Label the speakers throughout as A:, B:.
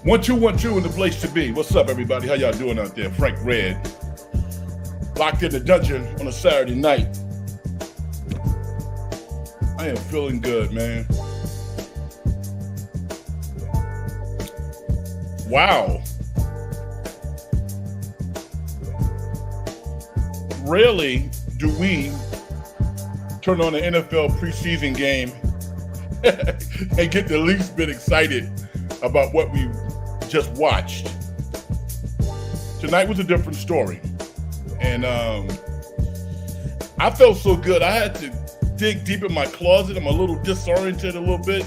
A: 1-2-1-2 in the place to be. What's up, everybody? How y'all doing out there? Frank Red, locked in the dungeon on a Saturday night. I am feeling good, man. Wow. Rarely do we turn on an NFL preseason game and get the least bit excited about what we just watched. Tonight was a different story. And I felt so good. I had to dig deep in my closet. I'm a little disoriented a little bit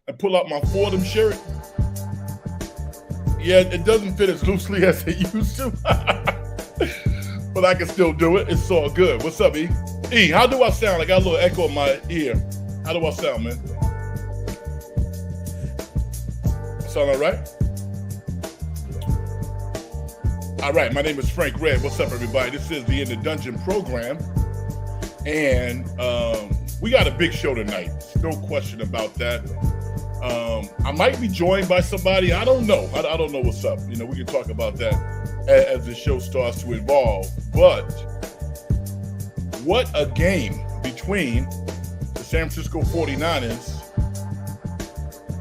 A: and pull out my Fordham shirt. Yeah, it doesn't fit as loosely as it used to. But I can still do it. It's all good. What's up, E? E, how do I sound? I got a little echo in my ear. How do I sound, man? Sound all right? All right, my name is Frank Red. What's up, everybody? This is the In the Dungeon program. And we got a big show tonight. No question about that. I might be joined by somebody. I don't know. I don't know what's up. You know, we can talk about that as the show starts to evolve. But what a game between the San Francisco 49ers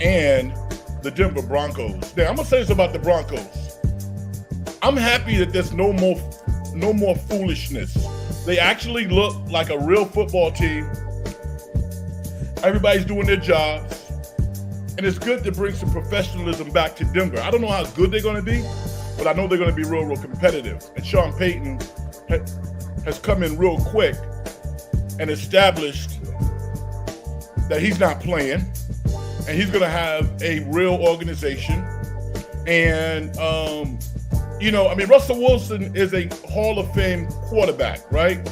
A: and the Denver Broncos. Now, I'm going to say this about the Broncos. I'm happy that there's no more foolishness. They actually look like a real football team. Everybody's doing their jobs. And it's good to bring some professionalism back to Denver. I don't know how good they're going to be, but I know they're going to be real, real competitive. And Sean Payton has come in real quick and established that he's not playing. And he's going to have a real organization. And, Russell Wilson is a Hall of Fame quarterback, right?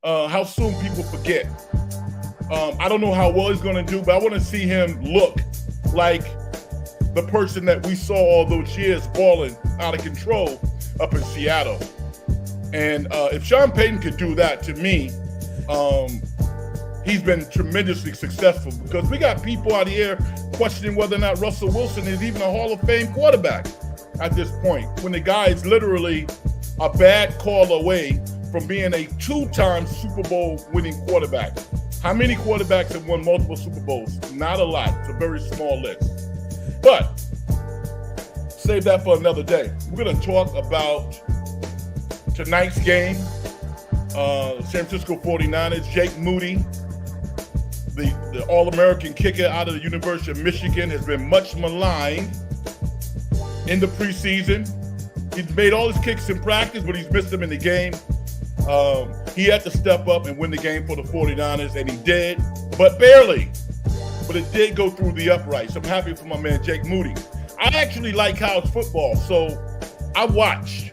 A: How soon people forget. I don't know how well he's going to do, but I want to see him look like the person that we saw all those years balling out of control up in Seattle. And if Sean Payton could do that, to me, he's been tremendously successful, because we got people out here questioning whether or not Russell Wilson is even a Hall of Fame quarterback at this point, when the guy is literally a bad call away from being a two-time Super Bowl winning quarterback. How many quarterbacks have won multiple Super Bowls? Not a lot. It's a very small list. But save that for another day. We're going to talk about tonight's game. San Francisco 49ers, Jake Moody, the All-American kicker out of the University of Michigan, has been much maligned in the preseason. He's made all his kicks in practice, but he's missed them in the game. He had to step up and win the game for the 49ers, and he did, but barely. But it did go through the uprights. I'm happy for my man, Jake Moody. I actually like college football, so I watch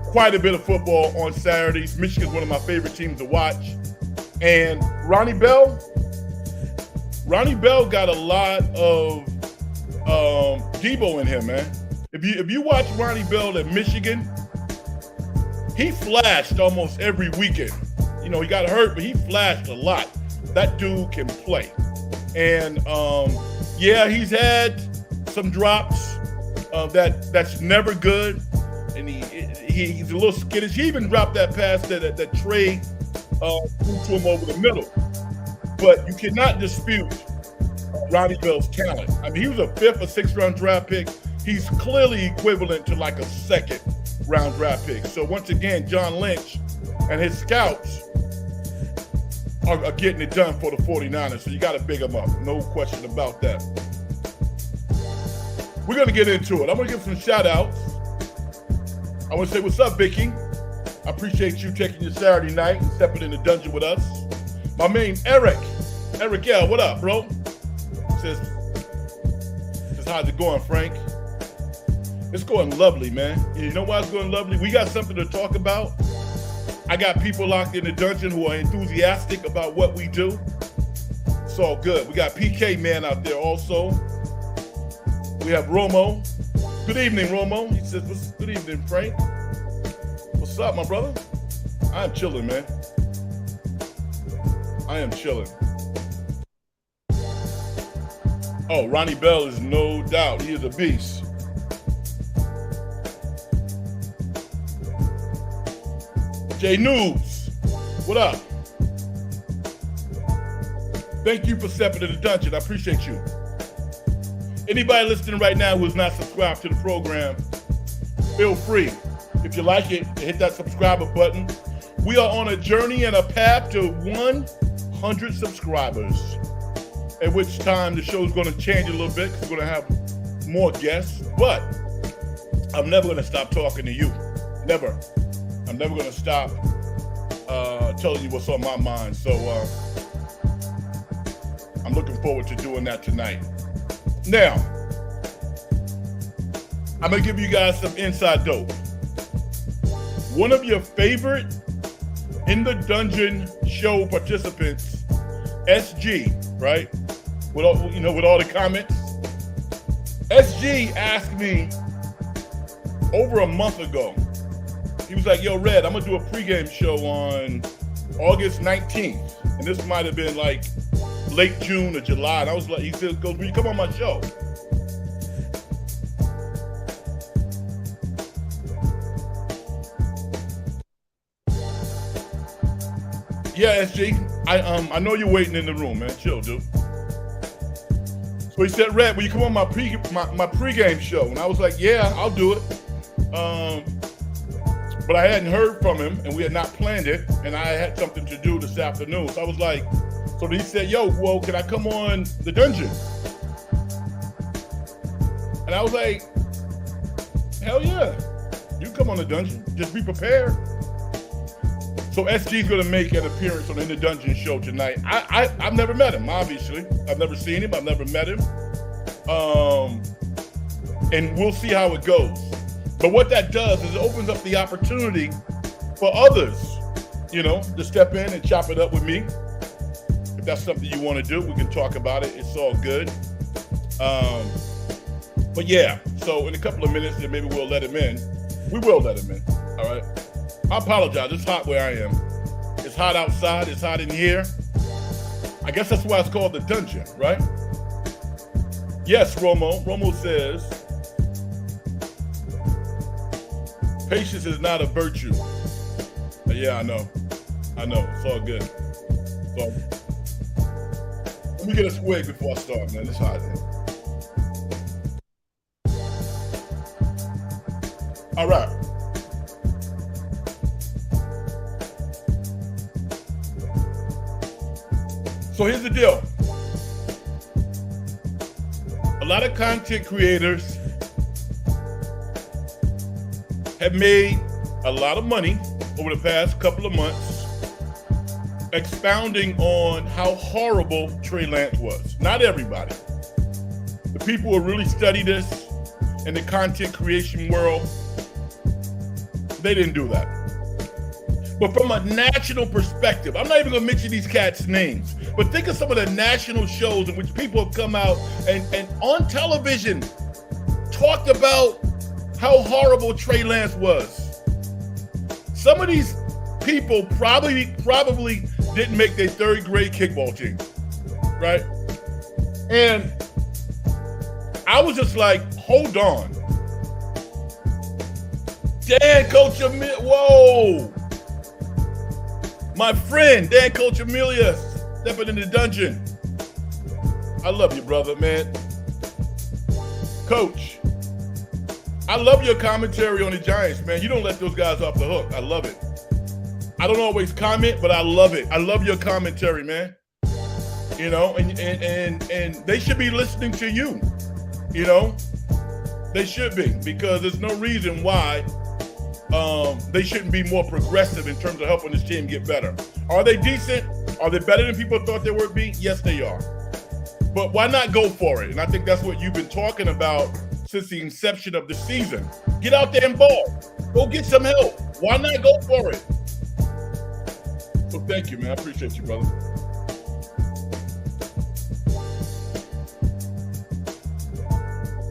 A: quite a bit of football on Saturdays. Michigan's one of my favorite teams to watch. And Ronnie Bell got a lot of Debo in him, man. If you watch Ronnie Bell at Michigan, he flashed almost every weekend. You know, he got hurt, but he flashed a lot. That dude can play. And he's had some drops that's never good. And he's a little skittish. He even dropped that pass that Trey threw to him over the middle. But you cannot dispute Ronnie Bell's talent. I mean, he was a 5th or 6th round draft pick. He's clearly equivalent to like a 2nd round draft pick. So once again, John Lynch and his scouts are getting it done for the 49ers. So you got to big them up. No question about that. We're going to get into it. I'm going to give some shout outs. I want to say, what's up, Vicky? I appreciate you taking your Saturday night and stepping in the dungeon with us. My man, Eric. Eric, yeah, what up, bro? Says, how's it going, Frank? It's going lovely, man. You know why it's going lovely? We got something to talk about. I got people locked in the dungeon who are enthusiastic about what we do. It's all good. We got PK Man out there also. We have Romo. Good evening, Romo. He says, good evening, Frank. What's up, my brother? I'm chilling, man. I am chilling. Oh, Ronnie Bell is no doubt. He is a beast. Jay Noobs, what up? Thank you for stepping to the dungeon. I appreciate you. Anybody listening right now who is not subscribed to the program, feel free. If you like it, hit that subscriber button. We are on a journey and a path to 100 subscribers, at which time the show is going to change a little bit because we're going to have more guests. But I'm never going to stop talking to you. Never. I'm never going to stop telling you what's on my mind. So I'm looking forward to doing that tonight. Now, I'm going to give you guys some inside dope. One of your favorite In the Dungeon show participants, SG, right? With all, with all the comments. SG asked me over a month ago. He was like, yo, Red, I'm going to do a pregame show on August 19th. And this might have been like late June or July. And I was like, he said, will you come on my show? Yeah, SG, I know you're waiting in the room, man. Chill, dude. So he said, Red, will you come on my pregame show? And I was like, yeah, I'll do it. But I hadn't heard from him, and we had not planned it, and I had something to do this afternoon. So I was like, so he said, yo, well, can I come on the dungeon? And I was like, hell yeah, you come on the dungeon. Just be prepared. So SG's gonna make an appearance on the In the Dungeon show tonight. I've never met him, obviously. I've never seen him, I've never met him. And we'll see how it goes. But what that does is it opens up the opportunity for others, to step in and chop it up with me. If that's something you want to do, we can talk about it. It's all good. But yeah, so in a couple of minutes, then maybe we'll let him in. We will let him in, all right? I apologize, it's hot where I am. It's hot outside, it's hot in here. I guess that's why it's called the dungeon, right? Yes, Romo. Romo says, patience is not a virtue. Yeah, I know. It's all good. So, let me get a swig before I start, man. It's hot. All right. So here's the deal. A lot of content creators have made a lot of money over the past couple of months expounding on how horrible Trey Lance was. Not everybody. The people who really study this in the content creation world, they didn't do that. But from a national perspective, I'm not even gonna mention these cats' names, but think of some of the national shows in which people have come out and on television talked about how horrible Trey Lance was. Some of these people probably didn't make their third grade kickball team, right? And I was just like, hold on. Dan Coach Amelia, whoa. My friend, Dan Coach Amelia, stepping in the dungeon. I love you, brother, man. Coach, I love your commentary on the Giants, man. You don't let those guys off the hook. I love it. I don't always comment, but I love it. I love your commentary, man. And they should be listening to you. They should be, because there's no reason why they shouldn't be more progressive in terms of helping this team get better. Are they decent? Are they better than people thought they would be? Yes, they are. But why not go for it? And I think that's what you've been talking about since the inception of the season. Get out there and ball. Go get some help. Why not go for it? So thank you, man. I appreciate you, brother.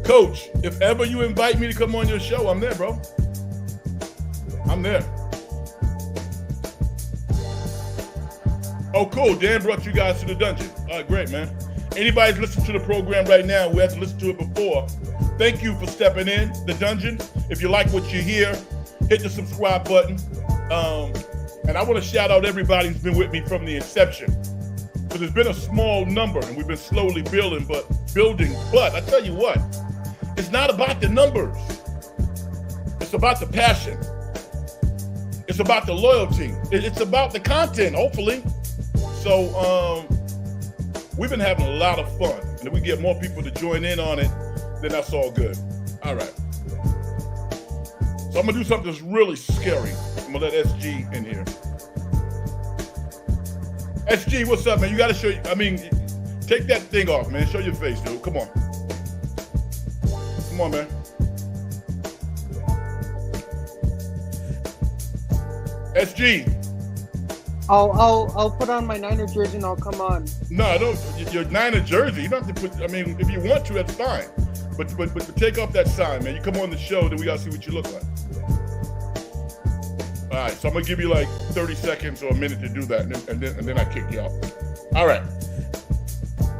A: Coach, if ever you invite me to come on your show, I'm there, bro. I'm there. Oh, cool. Dan brought you guys to the dungeon. All right, great, man. Anybody's listening to the program right now who hasn't listened to it before, thank you for stepping in the dungeon. If you like what you hear, hit the subscribe button. And I want to shout out everybody who's been with me from the inception. Because there's been a small number and we've been slowly building. But I tell you what, it's not about the numbers. It's about the passion. It's about the loyalty. It's about the content, hopefully. So we've been having a lot of fun. And if we get more people to join in on it, then that's all good. All right. So I'm going to do something that's really scary. I'm going to let SG in here. SG, what's up, man? You got to show you. I mean, take that thing off, man. Show your face, dude. Come on. Come on, man. SG.
B: I'll put on my Niner jersey and I'll come on.
A: No, I don't. Your Niner jersey. You don't have to put. I mean, if you want to, that's fine. But take off that sign, man. You come on the show, then we gotta see what you look like. All right, so I'm gonna give you like 30 seconds or a minute to do that, and then I kick you off. All right.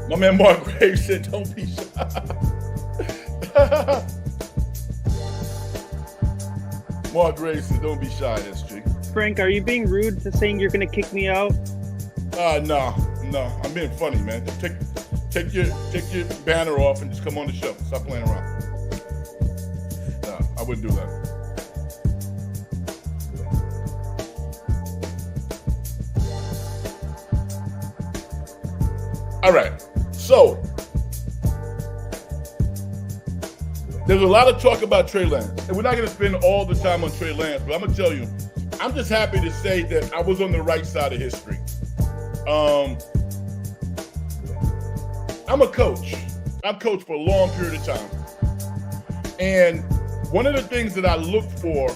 A: My man Mark Graves said, "Don't be shy." Mark Graves said, "Don't be shy, SG."
B: Frank, are you being rude to saying you're gonna kick me out?
A: No. I'm being funny, man. Take your banner off and just come on the show. Stop playing around. No, I wouldn't do that. All right. So there's a lot of talk about Trey Lance, and we're not going to spend all the time on Trey Lance, but I'm going to tell you, I'm just happy to say that I was on the right side of history. I'm a coach. I've coached for a long period of time. And one of the things that I look for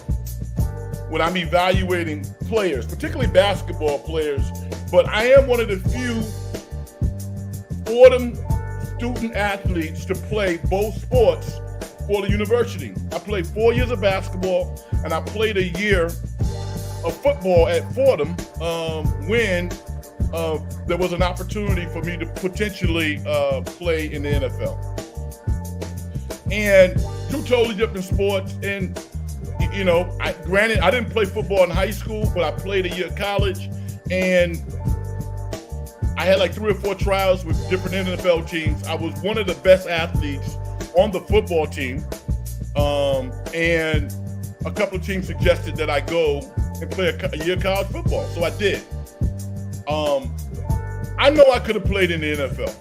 A: when I'm evaluating players, particularly basketball players, but I am one of the few Fordham student athletes to play both sports for the university. I played 4 years of basketball and I played a year of football at Fordham when there was an opportunity for me to potentially play in the NFL. And two totally different sports. And, you know, granted, I didn't play football in high school, but I played a year of college. And I had like 3 or 4 trials with different NFL teams. I was one of the best athletes on the football team. And a couple of teams suggested that I go and play a year of college football. So I did. I know I could have played in the NFL,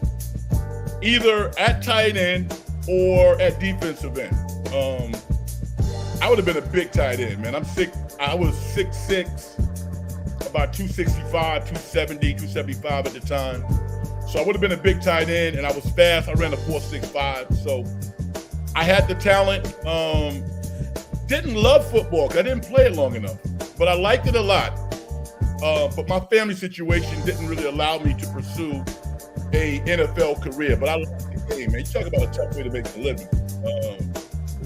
A: either at tight end or at defensive end. I would have been a big tight end, man. I was 6'6", about 265, 270, 275 at the time. So I would have been a big tight end, and I was fast. I ran a 4.65, so I had the talent. Didn't love football because I didn't play it long enough, but I liked it a lot. But my family situation didn't really allow me to pursue a NFL career. But I like the game, man. You talk about a tough way to make a living.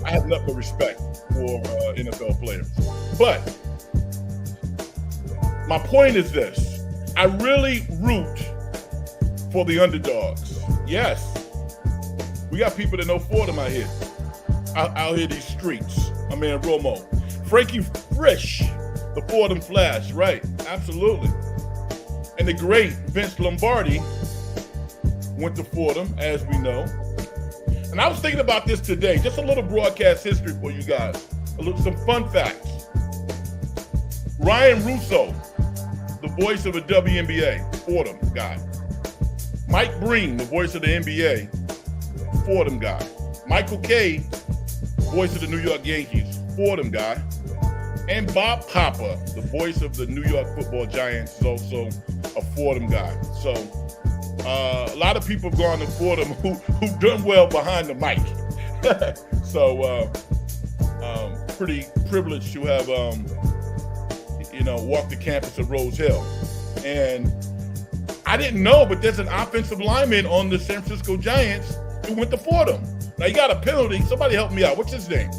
A: I have nothing but respect for NFL players. But my point is this. I really root for the underdogs. Yes. We got people that know Fordham out here. Out here these streets. My man Romo. Frankie Frisch. The Fordham Flash, right? Absolutely. And the great Vince Lombardi went to Fordham, as we know. And I was thinking about this today, just a little broadcast history for you guys, some fun facts. Ryan Russo, the voice of the WNBA, Fordham guy. Mike Breen, the voice of the NBA, Fordham guy. Michael Kay, voice of the New York Yankees, Fordham guy. And Bob Papa, the voice of the New York Football Giants, is also a Fordham guy. So a lot of people have gone to Fordham who've done well behind the mic. So pretty privileged to have, walked the campus of Rose Hill. And I didn't know, but there's an offensive lineman on the San Francisco Giants who went to Fordham. Now, he got a penalty. Somebody help me out. What's his name?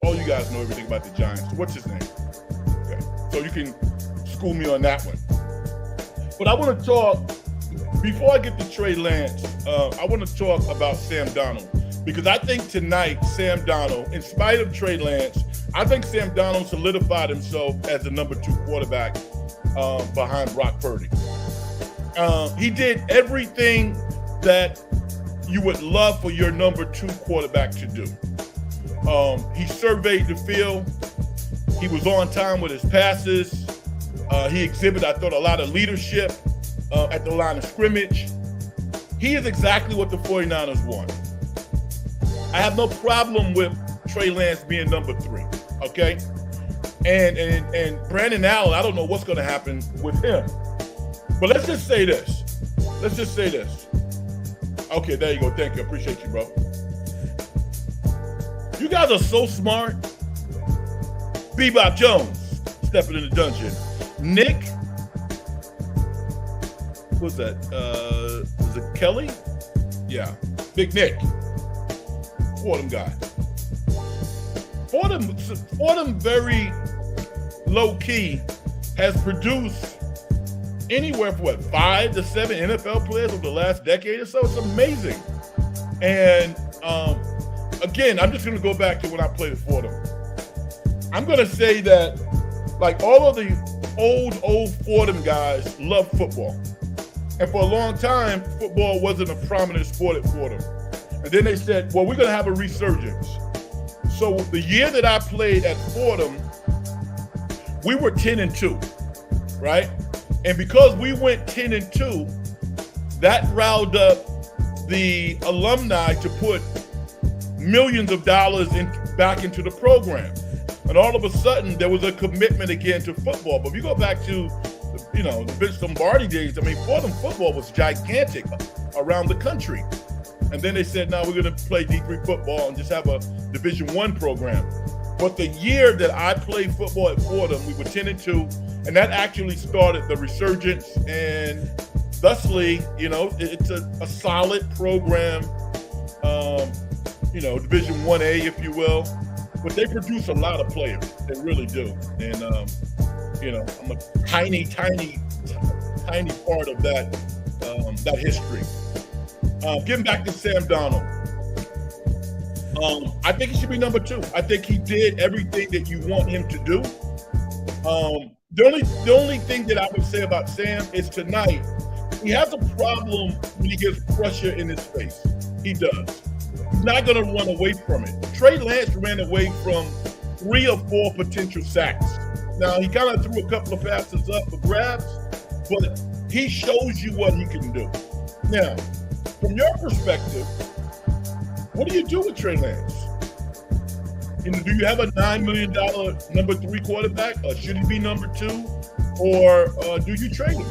A: All you guys know everything about the Giants. What's his name? Okay. So you can school me on that one. But I want to talk Before I get to Trey Lance, I want to talk about Sam Darnold because I think tonight Sam Darnold, in spite of Trey Lance, I think Sam Darnold solidified himself as the number 2 quarterback behind Brock Purdy. He did everything that you would love for your number 2 quarterback to do. He surveyed the field. He was on time with his passes. He exhibited, I thought, a lot of leadership at the line of scrimmage. He is exactly what the 49ers want. I have no problem with Trey Lance being number 3, okay? And Brandon Allen, I don't know what's going to happen with him. But let's just say this. Okay, there you go. Thank you. I appreciate you, bro. You guys are so smart. Bebop Jones stepping in the dungeon. Nick, what's that? Is it Kelly? Yeah, Big Nick. Fordham guy. Fordham very low key has produced anywhere from 5 to 7 NFL players over the last decade or so. It's amazing. And again, I'm just going to go back to when I played at Fordham. I'm going to say that, like, all of the old Fordham guys love football. And for a long time, football wasn't a prominent sport at Fordham. And then they said, well, we're going to have a resurgence. So the year that I played at Fordham, we were 10-2, right? And because we went 10-2, that riled up the alumni to put millions of dollars back into the program. And all of a sudden, there was a commitment again to football. But if you go back to, the Vince Lombardi days, I mean, Fordham football was gigantic around the country. And then they said, no, we're going to play D3 football and just have a Division I program. But the year that I played football at Fordham, we were 10-2, and that actually started the resurgence. And thusly, it's a solid program, Division 1A, if you will. But they produce a lot of players. They really do. And, I'm a tiny part of that history. Getting back to Sam Darnold. I think he should be number 2. I think he did everything that you want him to do. The only thing that I would say about Sam is tonight, he has a problem when he gets pressure in his face. He does. He's not going to run away from it. Trey Lance ran away from 3 or 4 potential sacks. Now, he kind of threw a couple of passes up for grabs, but he shows you what he can do. Now, from your perspective, what do you do with Trey Lance? Do you have a $9 million number 3 quarterback? Or should he be number 2? Or do you trade him?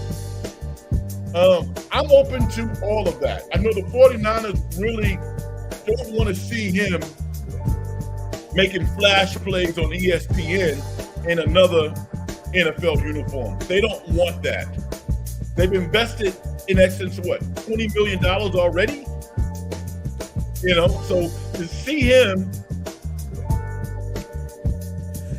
A: I'm open to all of that. I know the 49ers really don't want to see him making flash plays on ESPN in another NFL uniform. They don't want that. They've invested in essence, $20 million already? So to see him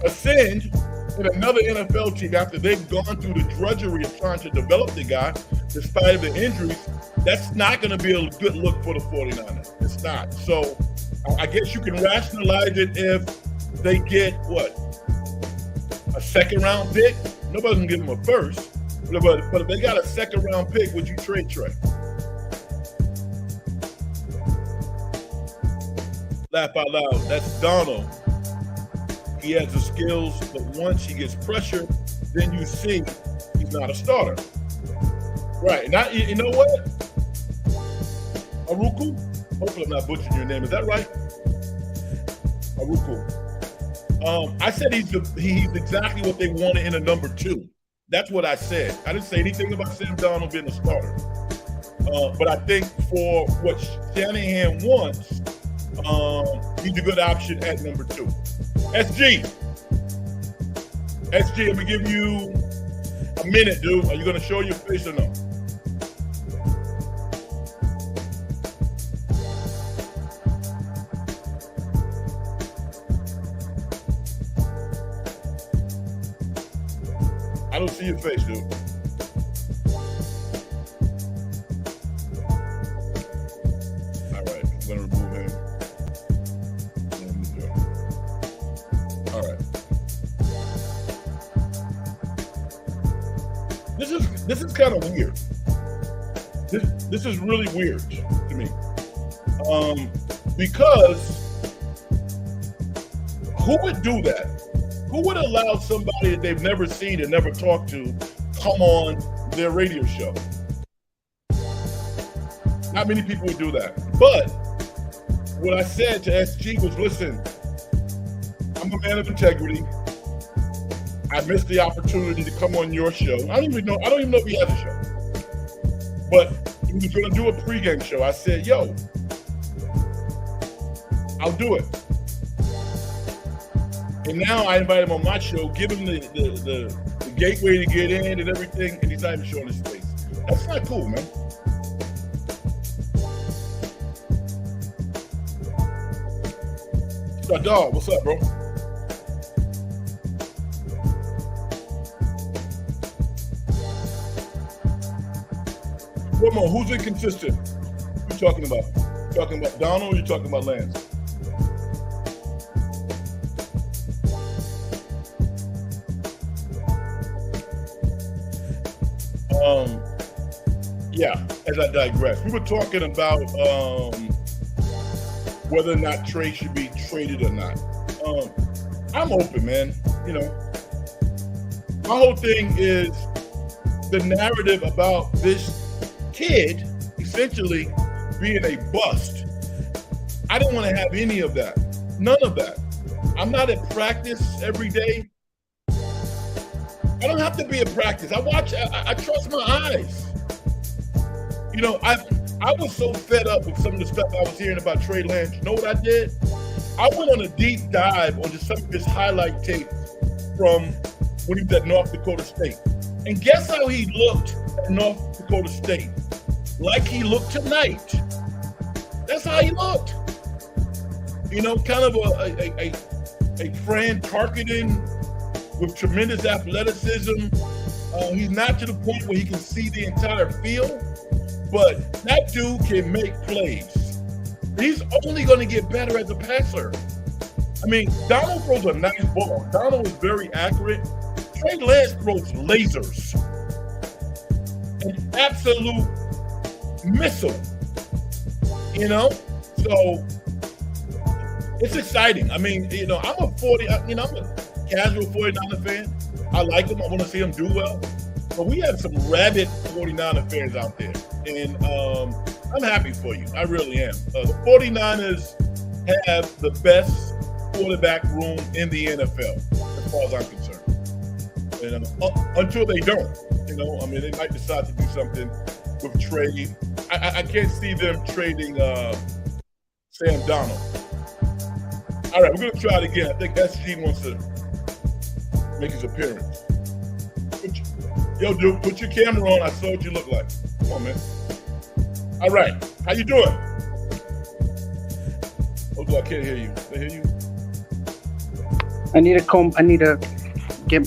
A: ascend in another NFL team after they've gone through the drudgery of trying to develop the guy, despite of the injuries, that's not going to be a good look for the 49ers. It's not. So I guess you can rationalize it if they get, a second-round pick? Nobody's going to give them a first. But if they got a second-round pick, would you trade Trey? Laugh out loud. That's Donald. He has the skills, but once he gets pressure, then you see he's not a starter. Right. Now, you know what? Aruku? Hopefully I'm not butchering your name. Is that right? Aruku. I said he's exactly what they wanted in a number 2. That's what I said. I didn't say anything about Sam Darnold being a starter. But I think for what Shanahan wants, he's a good option at number 2. SG, I'm going to give you a minute, dude. Are you going to show your face or no? I don't see your face, dude. this is kind of weird. This is really weird to me. Because who would do that? Who would allow somebody that they've never seen and never talked to come on their radio show? Not many people would do that. But what I said to SG was, listen, I'm a man of integrity. I missed the opportunity to come on your show. I don't even know if he has a show. But he was going to do a pregame show. I said, yo, I'll do it. And now I invite him on my show, give him the gateway to get in and everything, and he's not even showing his face. That's not cool, man. Dog, what's up, bro? One more, who's inconsistent? Who you talking about? You talking about Donald or you talking about Lance? Yeah, as I digress, we were talking about whether or not Trey should be traded or not. I'm open, man. You know, my whole thing is the narrative about this kid essentially being a bust. I don't want to have any of that. None of that. I'm not at practice every day. I don't have to be at practice. I trust my eyes. You know, I was so fed up with some of the stuff I was hearing about Trey Lance. You know what I did? I went on a deep dive on just some of his highlight tape from when he was at North Dakota State. And guess how he looked at North Dakota State? Like he looked tonight. That's how he looked. You know, kind of a Fran Tarkenton with tremendous athleticism. He's not to the point where he can see the entire field, but that dude can make plays. He's only going to get better as a passer. I mean, Donald throws a nice ball. Donald is very accurate. Trey Lance throws lasers. An absolute missile. You know? So, it's exciting. I mean, you know, I'm a casual 49er fan. I like him. I want to see him do well. But we have some rabid 49er fans out there. And I'm happy for you. I really am. The 49ers have the best quarterback room in the NFL, as far as I'm concerned. And until they don't, you know, I mean, they might decide to do something with Trey. I can't see them trading Sam Donald. All right, we're going to try it again. I think SG wants to make his appearance. Yo, dude, put your camera on. I saw what you look like. Come on, man. All right. How you doing? Oh, I can't hear you. Can I hear you?
B: I need to get.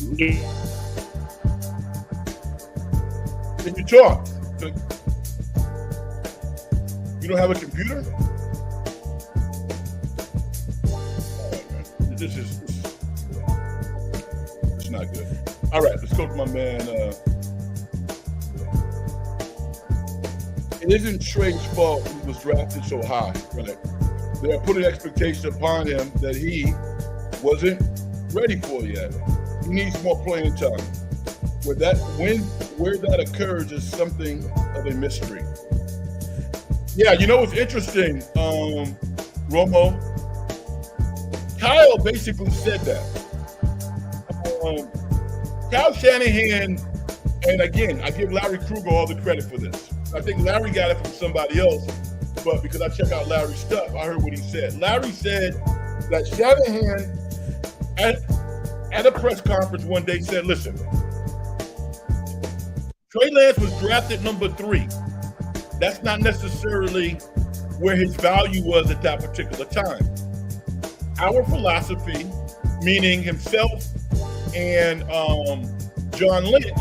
A: Can you talk? You don't have a computer? All right, man. This is not good. All right, let's go to my man. It isn't Trey's fault he was drafted so high, right? They are putting expectations upon him that he wasn't ready for yet. He needs more playing time. Where that occurs is something of a mystery. Yeah, you know what's interesting, Romo? Kyle basically said that. Kyle Shanahan, and again, I give Larry Kruger all the credit for this. I think Larry got it from somebody else, but because I check out Larry's stuff, I heard what he said. Larry said that Shanahan, at a press conference one day, said, listen, Trey Lance was drafted number 3. That's not necessarily where his value was at that particular time. Our philosophy, meaning himself and John Lynch,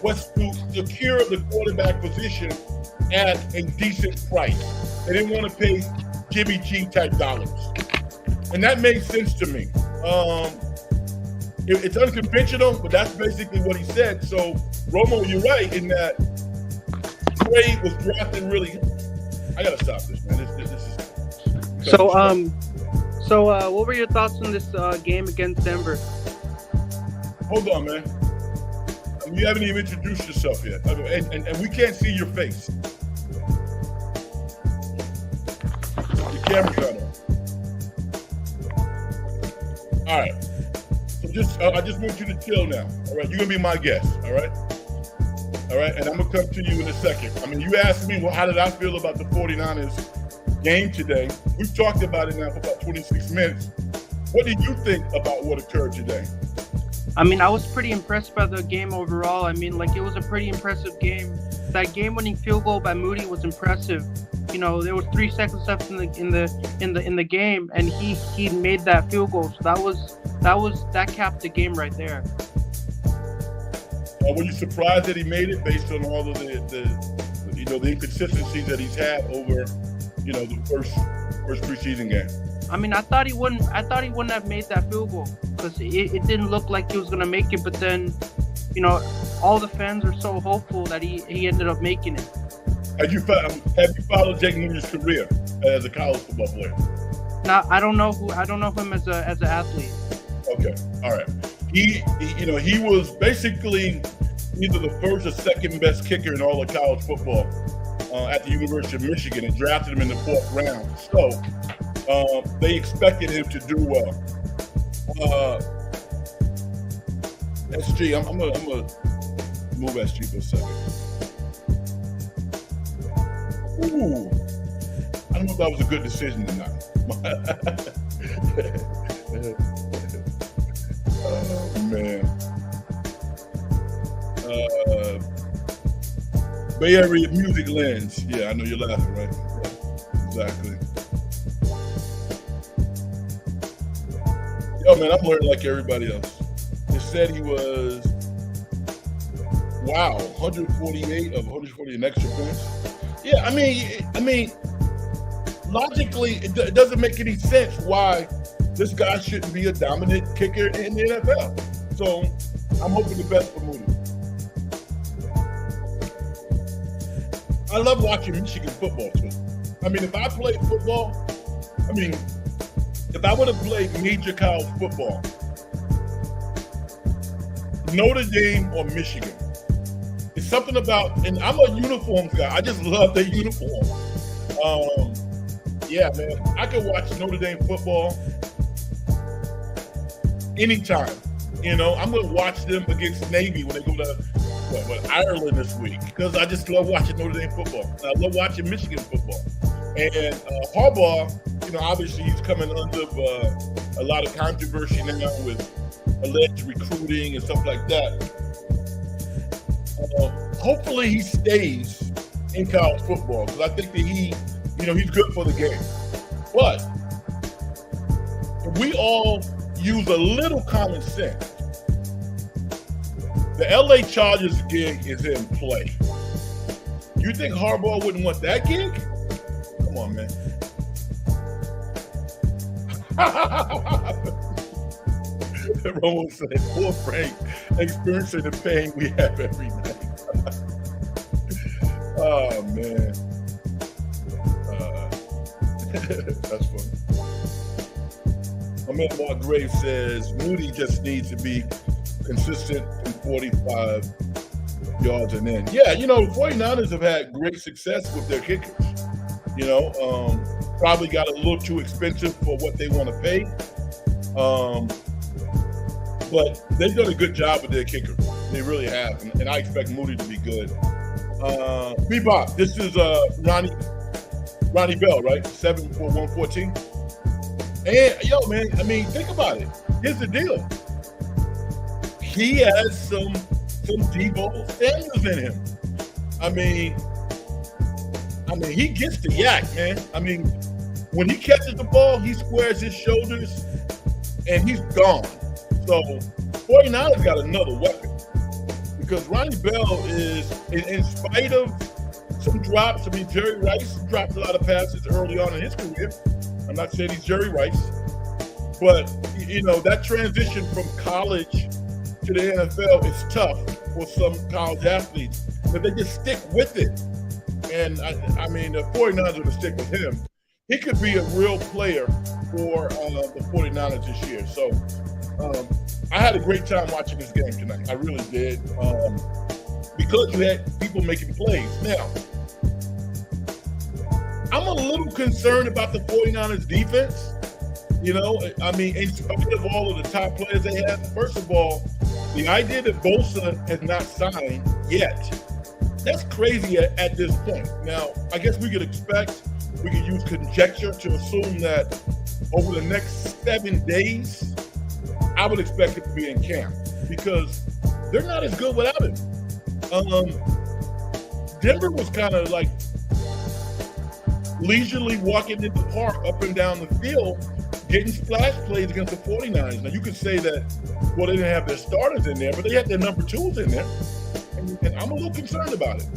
A: was to secure the quarterback position at a decent price. They didn't want to pay Jimmy G type dollars. And that made sense to me. It's unconventional, but that's basically what he said. So, Romo, you're right in that Trey was drafted really. I gotta stop this, man. This is.
B: So, what were your thoughts on this game against Denver?
A: Hold on, man. You haven't even introduced yourself yet, and we can't see your face. Your camera's not on. All right. So I just want you to chill now. All right. You're gonna be my guest. All right. All right. And I'm gonna come to you in a second. I mean, you asked me, well, how did I feel about the 49ers game today? We've talked about it now for about 26 minutes. What did you think about what occurred today?
B: I mean, I was pretty impressed by the game overall. I mean, like, it was a pretty impressive game. That game-winning field goal by Moody was impressive. You know, there was 3 seconds left in the game, and he made that field goal. So that capped the game right there.
A: Were you surprised that he made it based on all of the inconsistencies that he's had over, the first preseason game?
B: I mean, I thought he wouldn't have made that field goal because it didn't look like he was gonna make it. But then, all the fans are so hopeful that he ended up making it.
A: Have you followed Jake Moody's career as a college football player?
B: No, I don't know him as an athlete.
A: Okay, all right. He was basically either the first or second best kicker in all of college football at the University of Michigan, and drafted him in the 4th round. So. They expected him to do well. SG, I'm gonna move SG for a second. Ooh, I don't know if that was a good decision or not. Oh man. Bay Area Music Lens. Yeah, I know you're laughing, right? Yeah, exactly. Yo, man, I'm learning like everybody else. They said he was, 148 of 140 extra points. Yeah, I mean, logically, it doesn't make any sense why this guy shouldn't be a dominant kicker in the NFL. So I'm hoping the best for Moody. I love watching Michigan football too. I mean, if I played football, if I would have played major college football, Notre Dame or Michigan, it's something about, and I'm a uniforms guy. I just love their uniform. Yeah, man, I could watch Notre Dame football anytime. I'm going to watch them against Navy when they go to Ireland this week because I just love watching Notre Dame football. I love watching Michigan football. And Harbaugh, obviously he's coming under a lot of controversy now with alleged recruiting and stuff like that. Hopefully he stays in college football because I think that he's good for the game. But if we all use a little common sense, the LA Chargers gig is in play. You think Harbaugh wouldn't want that gig? Come on, man. Romo said, poor Frank, experiencing the pain we have every night. Oh, man. That's funny. My man Mark Graves says, Moody just needs to be consistent in 45 yards and in. Yeah, 49ers have had great success with their kickers. Probably got a little too expensive for what they want to pay. But they've done a good job with their kicker. They really have. And I expect Moody to be good. Bebop, this is Ronnie Bell, right? 7 for 114. And, yo, man, think about it. Here's the deal. He has some Deebo Samuels in him. He gets the yak, man. When he catches the ball, he squares his shoulders, and he's gone. So 49ers got another weapon because Ronnie Bell is, in spite of some drops, Jerry Rice dropped a lot of passes early on in his career. I'm not saying he's Jerry Rice. But, that transition from college to the NFL is tough for some college athletes, but they just stick with it. And, the 49ers are going to stick with him. He could be a real player for the 49ers this year. So I had a great time watching this game tonight. I really did. Because you had people making plays. Now, I'm a little concerned about the 49ers defense. In spite of all of the top players they have, first of all, the idea that Bosa has not signed yet, that's crazy at this point. Now, I guess we could use conjecture to assume that over the next 7 days, I would expect it to be in camp because they're not as good without him. Denver was kind of like leisurely walking in the park up and down the field, getting splash plays against the 49ers. Now, you could say that, they didn't have their starters in there, but they had their number twos in there. And I'm a little concerned about it.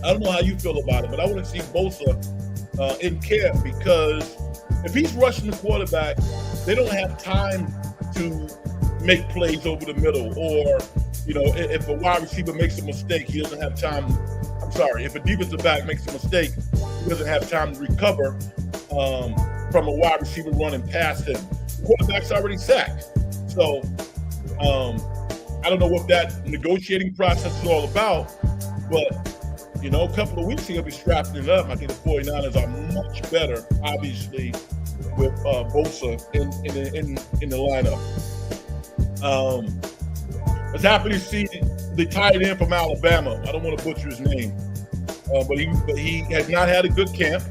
A: I don't know how you feel about it, but I want to see Bosa in camp because if he's rushing the quarterback, they don't have time to make plays over the middle. Or, if a wide receiver makes a mistake, he doesn't have time. If a defensive back makes a mistake, he doesn't have time to recover from a wide receiver running past him. The quarterback's already sacked. So I don't know what that negotiating process is all about, but, a couple of weeks he'll be strapping it up. I think the 49ers are much better, obviously, with Bosa in the lineup. I was happy to see the tight end from Alabama. I don't want to butcher his name, but he has not had a good camp.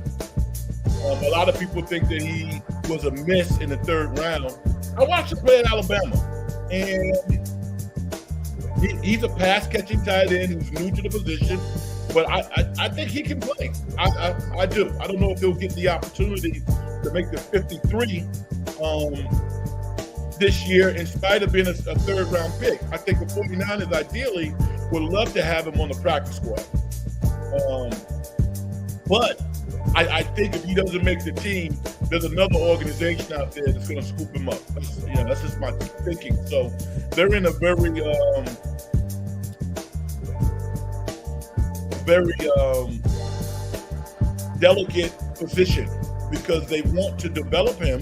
A: A lot of people think that he was a miss in the third round. I watched him play at Alabama, and he's a pass-catching tight end who's new to the position, but I think he can play. I do. I don't know if he'll get the opportunity to make the 53 this year in spite of being a third-round pick. I think the 49ers ideally would love to have him on the practice squad. But I think if he doesn't make the team, there's another organization out there that's going to scoop him up. That's just my thinking. So they're in a very delicate position because they want to develop him.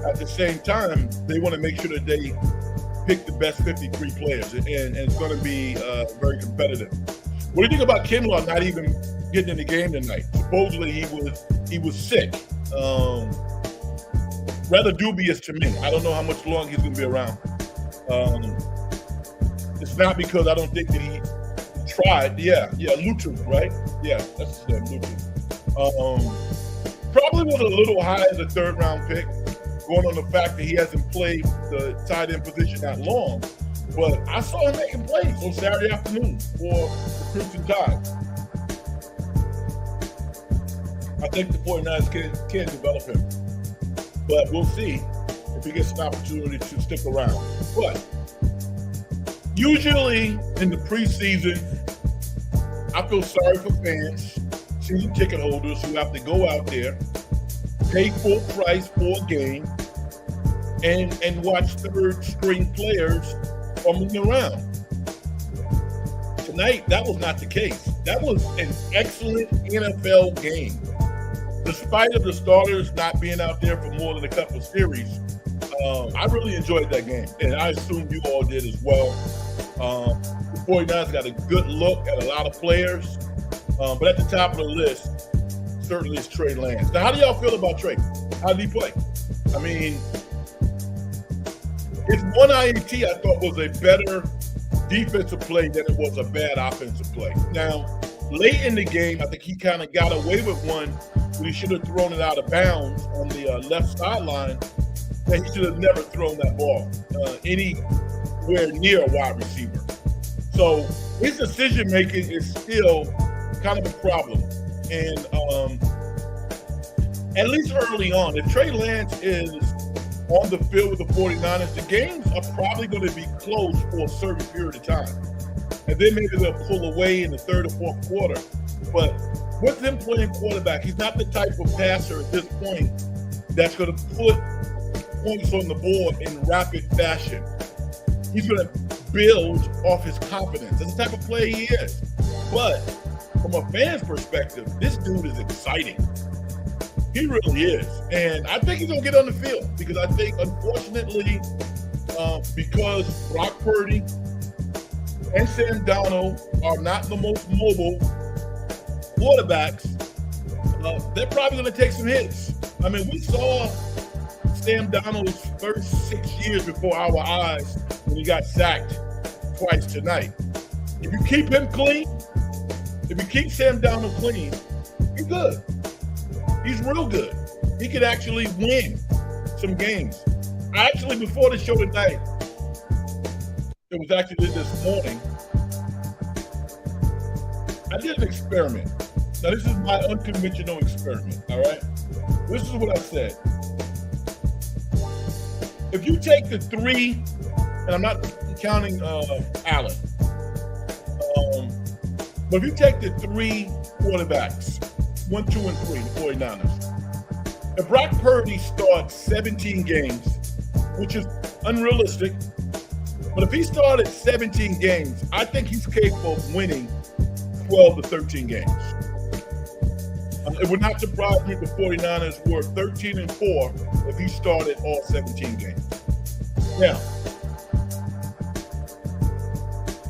A: At the same time, they want to make sure that they pick the best 53 players, and it's going to be very competitive. What do you think about Kinlaw not even getting in the game tonight? Supposedly he was sick. Rather dubious to me. I don't know how much longer he's going to be around. It's not because I don't think that he tried. Yeah, Luton, right? Yeah, that's his name, Luton. Probably was a little high as a third-round pick, going on the fact that he hasn't played the tight end position that long. But I saw him making plays on Saturday afternoon for the Crimson Tide. I think the 49ers can develop him. But we'll see if he gets an opportunity to stick around. But usually in the preseason, I feel sorry for fans, season ticket holders who have to go out there, pay full price for a game, and watch third-string players fumbling around. Tonight, that was not the case. That was an excellent NFL game. Despite of the starters not being out there for more than a couple of series, I really enjoyed that game, and I assume you all did as well. The 49ers got a good look at a lot of players, but at the top of the list, certainly is Trey Lance. Now, how do y'all feel about Trey? How did he play? I mean, his one IAT I thought was a better defensive play than it was a bad offensive play. Now, late in the game, I think he kind of got away with one when he should have thrown it out of bounds on the left sideline, and he should have never thrown that ball anywhere near a wide receiver. So his decision-making is still kind of a problem. And at least early on, if Trey Lance is on the field with the 49ers, the games are probably going to be close for a certain period of time. And then maybe they'll pull away in the third or fourth quarter. But with him playing quarterback, he's not the type of passer at this point that's going to put points on the board in rapid fashion. He's going to build off his confidence. That's the type of player he is. But from a fan's perspective, this dude is exciting. He really is. And I think he's going to get on the field because I think, unfortunately, because Brock Purdy and Sam Darnold are not the most mobile quarterbacks, they're probably going to take some hits. I mean, we saw Sam Darnold's first 6 years before our eyes when he got sacked twice tonight. If you keep him clean, if you keep Sam Darnold clean, he's good. He's real good. He could actually win some games. Actually, before the show tonight, it was actually this morning, I did an experiment. Now, this is my unconventional experiment, all right? This is what I said. If you take the three, and I'm not counting Allen, but if you take the three quarterbacks, 1, 2, and 3, the 49ers, if Brock Purdy starts 17 games, which is unrealistic, but if he started 17 games, I think he's capable of winning 12 to 13 games. It would not surprise me if the 49ers were 13-4 if he started all 17 games. Now,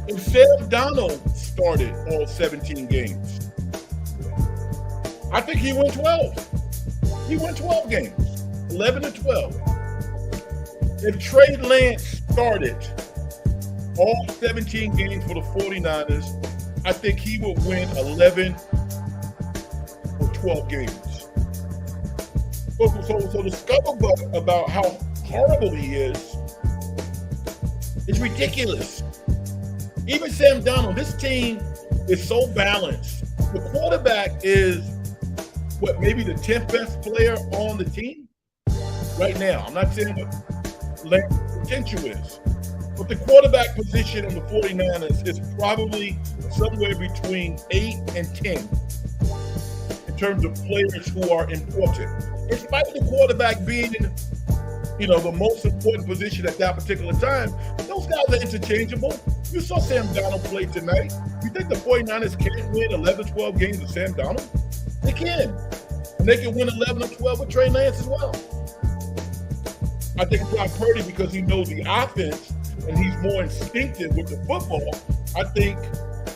A: if Sam Darnold started all 17 games, I think he went 12. He went 12 games, 11-12. If Trey Lance started all 17 games for the 49ers, I think he would win 11 or 12 games. So the scuttlebutt about how horrible he is ridiculous. Even Sam Darnold, this team is so balanced. The quarterback is, maybe the 10th best player on the team right now. I'm not saying what potential is. But the quarterback position in the 49ers is probably somewhere between 8 and 10 in terms of players who are important. In spite of the quarterback being, the most important position at that particular time, those guys are interchangeable. You saw Sam Darnold play tonight. You think the 49ers can't win 11, 12 games with Sam Darnold? They can. And they can win 11 or 12 with Trey Lance as well. I think Brock Purdy, because he knows the offense, and he's more instinctive with the football, I think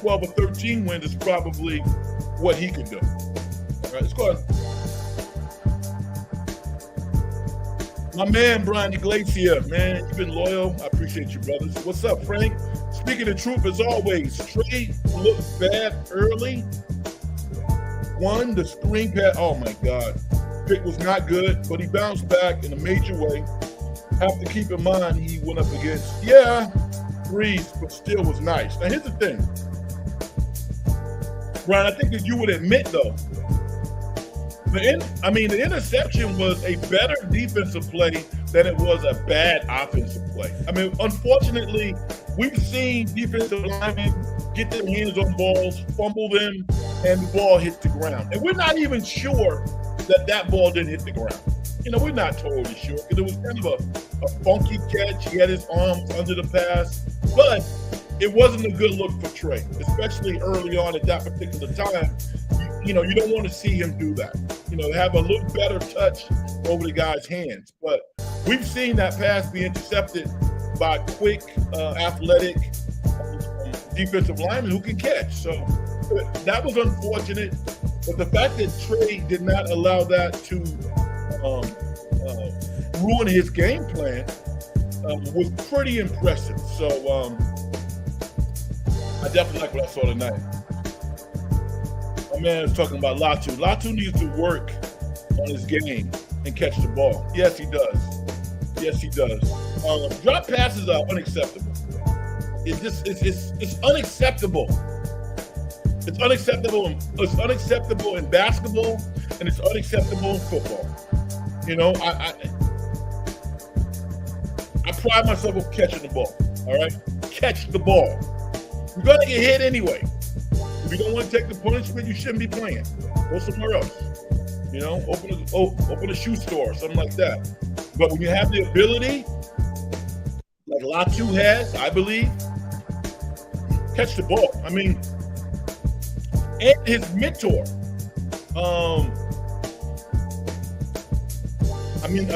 A: 12 or 13 wins is probably what he could do. All right, let's go ahead. My man, Brian Iglesias, man, you've been loyal. I appreciate you, brothers. What's up, Frank? Speaking the truth, as always, Trey looked bad early. One, the screen pass, oh my God. Pick was not good, but he bounced back in a major way. Have to keep in mind he went up against, threes, but still was nice. Now, here's the thing. Brian, I think that you would admit, though, the interception was a better defensive play than it was a bad offensive play. I mean, unfortunately, we've seen defensive linemen get their hands on balls, fumble them, and the ball hits the ground. And we're not even sure that ball didn't hit the ground. We're not totally sure because it was kind of a funky catch. He had his arms under the pass, but it wasn't a good look for Trey, especially early on at that particular time. You don't want to see him do that. Have a little better touch over the guy's hands. But we've seen that pass be intercepted by quick, athletic defensive linemen who can catch. So that was unfortunate. But the fact that Trey did not allow that to ruin his game plan was pretty impressive. So I definitely like what I saw tonight. My man is talking about Latu. Latu needs to work on his game and catch the ball. Yes, he does. Drop passes are unacceptable. It's unacceptable. It's unacceptable. It's unacceptable in basketball, and it's unacceptable in football. I pride myself on catching the ball. All right, catch the ball. You're gonna get hit anyway. If you don't want to take the punishment, you shouldn't be playing. Go somewhere else. Open a shoe store or something like that. But when you have the ability, like Latu has, I believe, catch the ball. I mean, and his mentor.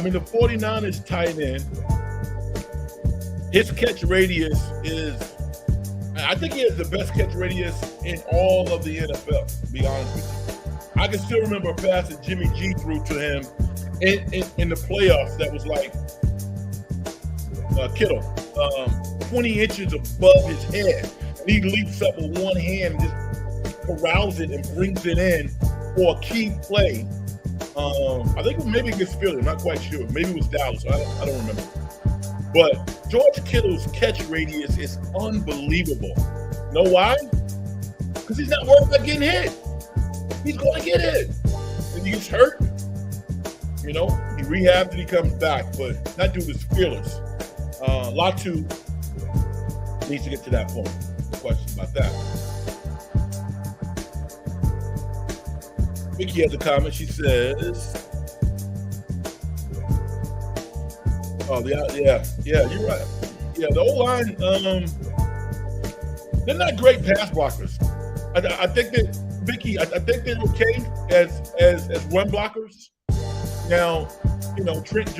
A: The 49ers tight end, his catch radius is, I think he has the best catch radius in all of the NFL, to be honest with you. I can still remember a pass that Jimmy G threw to him in the playoffs that was like Kittle, 20 inches above his head. And he leaps up with one hand and just corrals it and brings it in for a key play. I think maybe against Philly, I'm not quite sure. Maybe it was Dallas, I don't remember. But George Kittle's catch radius is unbelievable. Know why? Because he's not worried about getting hit. He's going to get hit. If he gets hurt, he rehabs and he comes back. But that dude is fearless. Latu needs to get to that point. No question about that. Vicky has a comment. She says, yeah, you're right. Yeah, the O-line, they're not great pass blockers. I think that, Vicky, I think they're okay as run blockers. Now, Trent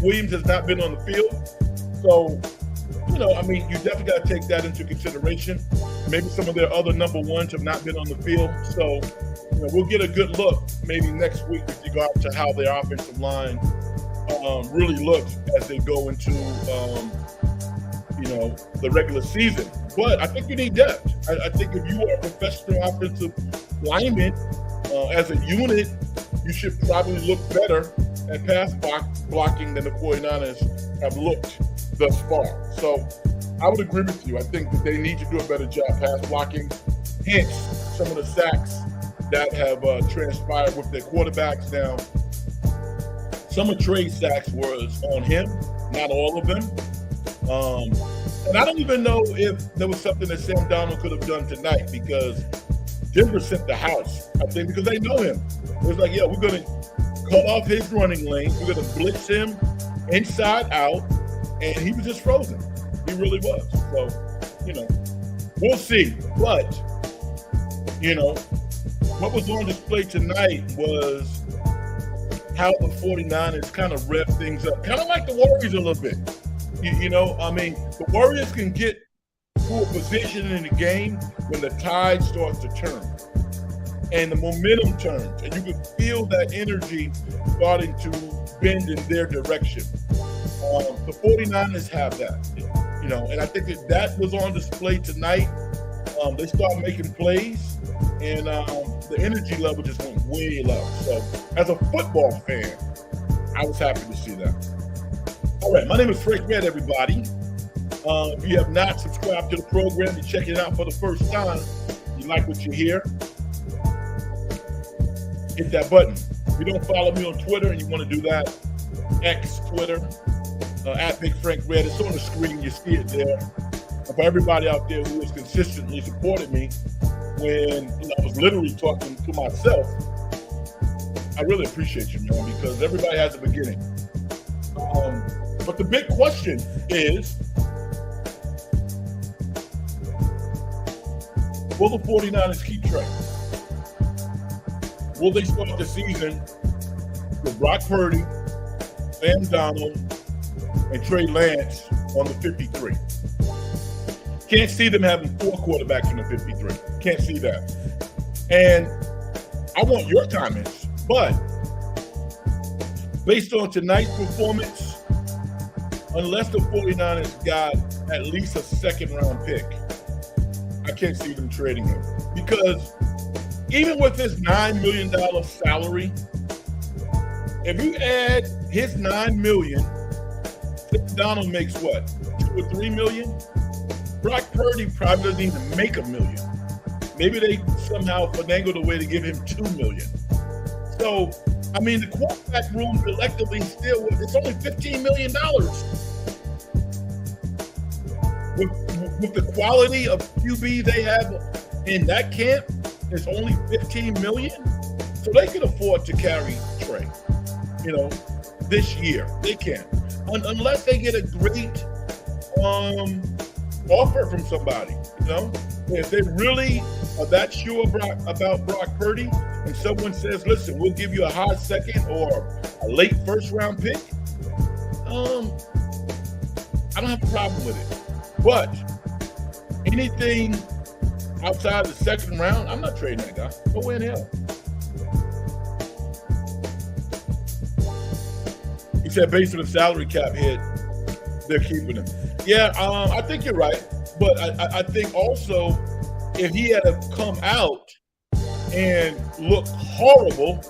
A: Williams has not been on the field. So, you definitely got to take that into consideration. Maybe some of their other number ones have not been on the field. So, we'll get a good look maybe next week with regard to how their offensive line really looks as they go into, the regular season. But I think you need depth. I think if you are a professional offensive lineman, as a unit, you should probably look better at pass blocking than the 49ers have looked thus far. So I would agree with you. I think that they need to do a better job pass blocking. Hence, some of the sacks that have transpired with their quarterbacks. Now, some of Trey's sacks was on him, not all of them. And I don't even know if there was something that Sam Darnold could have done tonight, because Denver sent the house, I think, because they know him. It was like, yeah, we're going to cut off his running lane. We're going to blitz him inside out. And he was just frozen. He really was. So, we'll see. But, what was on display tonight was how the 49ers kind of rev things up. Kind of like the Warriors a little bit. The Warriors can get to a position in the game when the tide starts to turn and the momentum turns, and you can feel that energy starting to bend in their direction. The 49ers have that, and I think that was on display tonight. They started making plays, and the energy level just went way low. So as a football fan, I was happy to see that. All right, my name is Frank Red, everybody. If you have not subscribed to the program, you're checking it out for the first time, you like what you hear, hit that button. If you don't follow me on Twitter and you want to do that, X, Twitter, at Big Frank Red, it's on the screen, you see it there. And for everybody out there who has consistently supported me when I was literally talking to myself, I really appreciate you, man, because everybody has a beginning. But the big question is, will the 49ers keep Trey? Will they start the season with Brock Purdy, Sam Darnold, and Trey Lance on the 53? Can't see them having 4 quarterbacks on the 53. Can't see that. And I want your comments, but based on tonight's performance, unless the 49ers got at least a second-round pick, I can't see them trading him. Because even with his $9 million salary, if you add his $9 million, Donald makes what, $2 or $3 million? Brock Purdy probably doesn't even make $1 million. Maybe they somehow finagled a way to give him $2 million. So, the quarterback room collectively still, it's only $15 million. With the quality of QB they have in that camp, is only $15 million. So they can afford to carry Trey, this year. They can. Unless they get a great offer from somebody, If they really are that sure about Brock Purdy and someone says, listen, we'll give you a high second or a late first round pick, I don't have a problem with it. But anything outside the second round, I'm not trading that guy. No way in hell. He said based on the salary cap hit, they're keeping him. Yeah, I think you're right. But I think also if he had to come out and look horrible,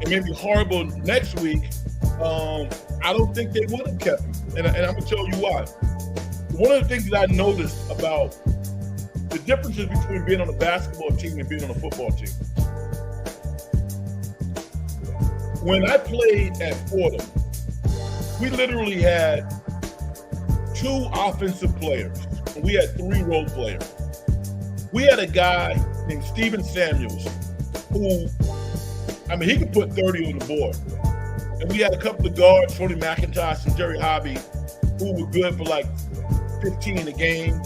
A: and maybe horrible next week, I don't think they would have kept him. And I'm going to tell you why. One of the things that I noticed about the differences between being on a basketball team and being on a football team. When I played at Fordham, we literally had 2 offensive players. And we had 3 role players. We had a guy named Steven Samuels who, he could put 30 on the board. And we had a couple of guards, Tony McIntosh and Jerry Hobby, who were good for like 15 a game,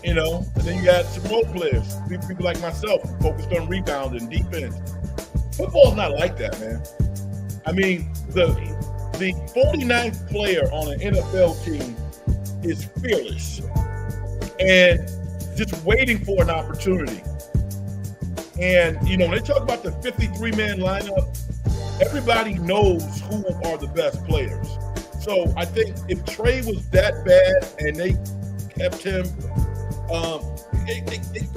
A: And then you got some role players, people like myself, focused on rebounding, defense. Football's not like that, man. The 49th player on an NFL team is fearless and just waiting for an opportunity. And, when they talk about the 53-man lineup, everybody knows who are the best players. So I think if Trey was that bad and they kept him, it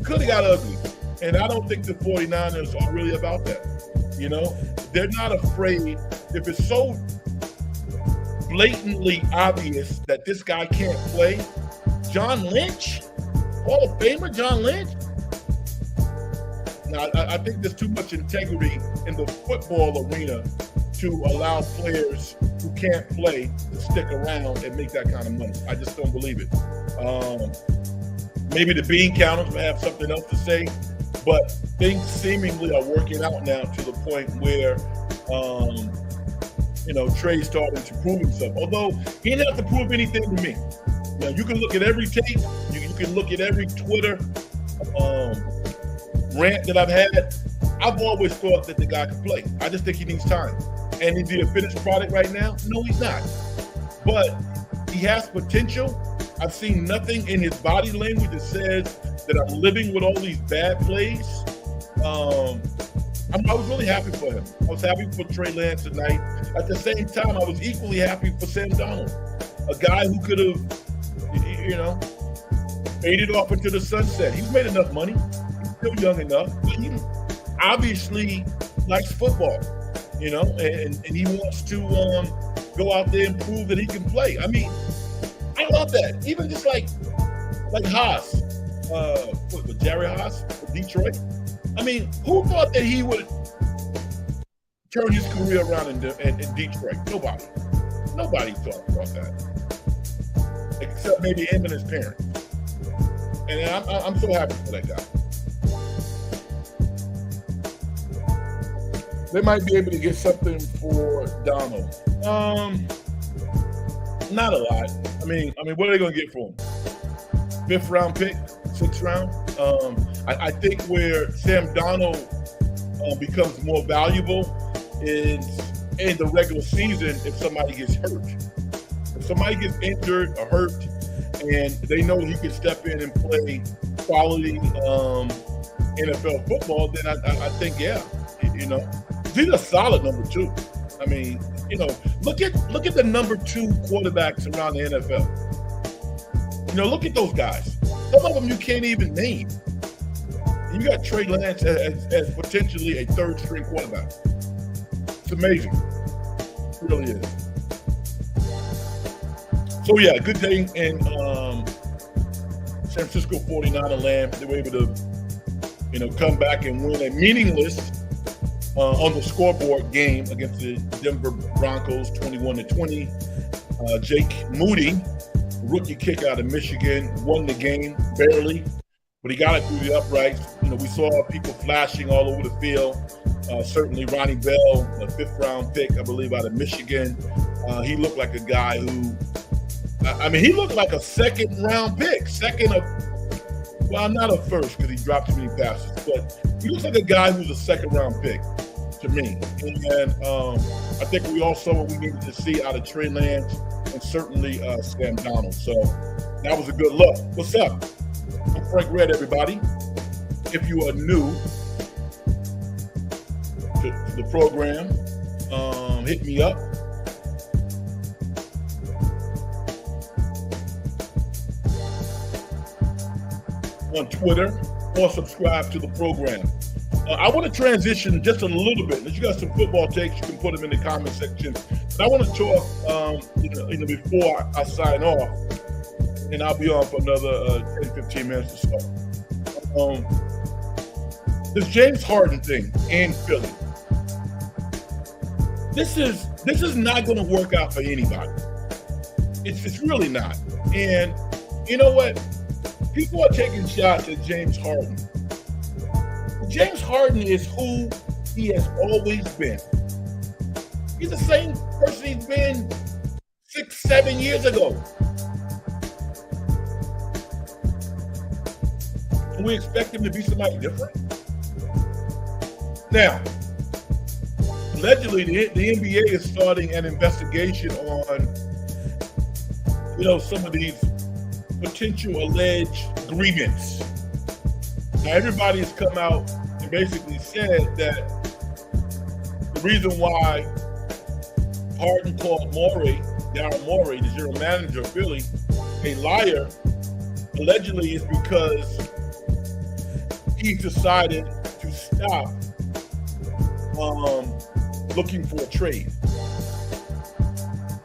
A: could have got ugly. And I don't think the 49ers are really about that. They're not afraid. If it's so blatantly obvious that this guy can't play, John Lynch, Hall of Famer John Lynch. Now, I think there's too much integrity in the football arena to allow players who can't play to stick around and make that kind of money. I just don't believe it. Maybe the bean counters may have something else to say, but things seemingly are working out now to the point where, Trey's starting to prove himself. Although he didn't have to prove anything to me. You can look at every tape, you can look at every Twitter rant that I've had. I've always thought that the guy could play. I just think he needs time. And is he a finished product right now? No, he's not. But he has potential. I've seen nothing in his body language that says that I'm living with all these bad plays. I was really happy for him. I was happy for Trey Lance tonight. At the same time, I was equally happy for Sam Darnold, a guy who could have, faded off into the sunset. He's made enough money. He's still young enough. But he obviously likes football, and he wants to go out there and prove that he can play. I love that. Even just like Haas, Jerry Haas for Detroit. Who thought that he would turn his career around in Detroit? Nobody. Nobody thought about that, except maybe him and his parents. And I'm so happy for that guy. They might be able to get something for Donald. Not a lot. What are they going to get for him? 5th round pick, 6th round. I think where Sam Darnold becomes more valuable is in the regular season if somebody gets hurt. If somebody gets injured or hurt and they know he can step in and play quality NFL football, then I think, yeah, he's a solid number 2. Look at the number 2 quarterbacks around the NFL. Look at those guys. Some of them you can't even name. You got Trey Lance as potentially a 3rd string quarterback. It's amazing. It really is. So yeah, good day in San Francisco 49er land. They were able to, come back and win a meaningless on the scoreboard game against the Denver Broncos, 21-20. Jake Moody, rookie kick out of Michigan, won the game barely. but he got it through the uprights. We saw people flashing all over the field. Certainly Ronnie Bell, a 5th-round pick, I believe, out of Michigan. He looked like a guy who, he looked like a 2nd-round pick. Not a first because he dropped too many passes, but he looks like a guy who's a 2nd-round pick to me. And I think we all saw what we needed to see out of Trey Lance and certainly Sam Donald. So that was a good look. What's up? I'm Frank Red, everybody. If you are new to the program, hit me up. On Twitter or subscribe to the program. I want to transition just a little bit. If you got some football takes, you can put them in the comment section. But I want to talk before I sign off, and I'll be on for another 10, 15 minutes or so. This James Harden thing in Philly. This is not going to work out for anybody. It's really not. And you know what? People are taking shots at James Harden. James Harden is who he has always been. He's the same person he's been 6, 7 years ago. And we expect him to be somebody different? Now, allegedly, the NBA is starting an investigation on, some of these potential alleged grievance. Now, everybody has come out and basically said that the reason why Harden called Daryl Morey, the general manager of Philly, a liar, allegedly is because he decided to stop looking for a trade.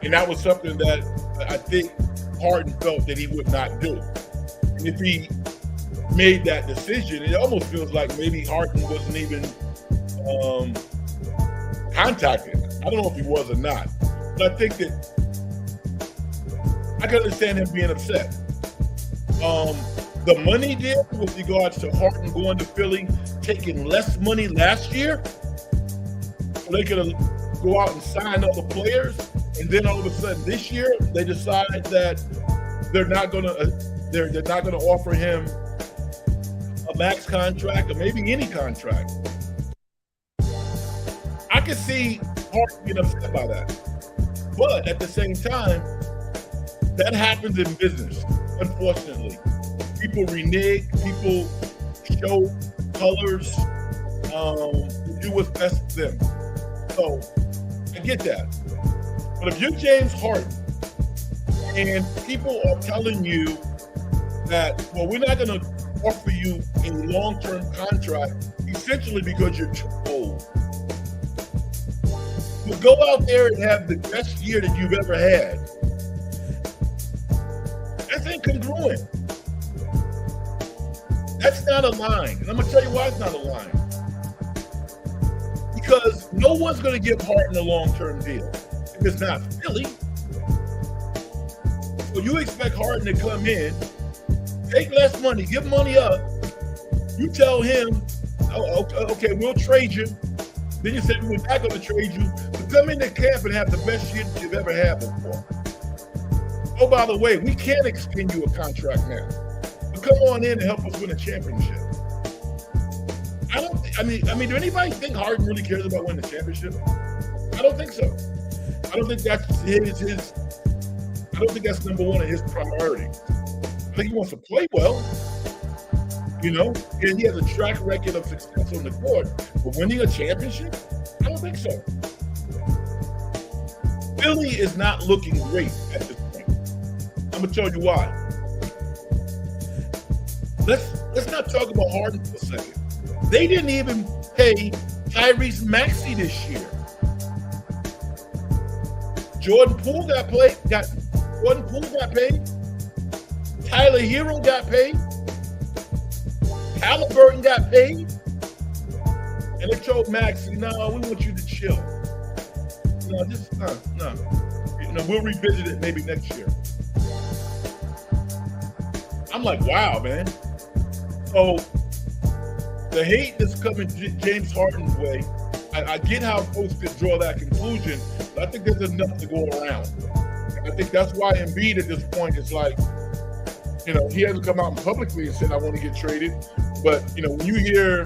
A: And that was something that I think Harden felt that he would not do. And if he made that decision, it almost feels like maybe Harden wasn't even contacted. I don't know if he was or not, but I think that I can understand him being upset. The money deal with regards to Harden going to Philly, taking less money last year, so they could go out and sign other players, and then all of a sudden this year they decide that they're not going to offer him a max contract or maybe any contract. I can see Harden being upset by that, but at the same time, that happens in business. Unfortunately, people renege, people show colors, to do what's best for them. So I get that. But if you're James Harden and people are telling you that, well, we're not going to offer you a long-term contract, essentially because you're too old. You go out there and have the best year that you've ever had. That's incongruent. That's not a line. And I'm going to tell you why it's not a line. Because no one's going to give Harden a long-term deal if it's not Philly. So you expect Harden to come in, take less money, give money up. You tell him, oh, okay, we'll trade you. Then you say, we're not going to trade you. But come into camp and have the best year that you've ever had before. Oh, by the way, we can't extend you a contract now. But come on in and help us win a championship. Do anybody think Harden really cares about winning the championship? I don't think so. I don't think that's I don't think that's number one in his priority. I think he wants to play well, and he has a track record of success on the court. But winning a championship? I don't think so. Philly is not looking great at this point. I'm gonna tell you why. Let's not talk about Harden for a second. They didn't even pay Tyrese Maxey this year. Jordan Poole got paid. Tyler Hero got paid. Halliburton got paid. And they told Maxey, no, we want you to chill. No. We'll revisit it maybe next year. I'm like, wow, man. So the hate that's coming James Harden's way, I get how folks could draw that conclusion, but I think there's enough to go around. And I think that's why Embiid at this point is like, he hasn't come out publicly and said, I want to get traded. But, when you hear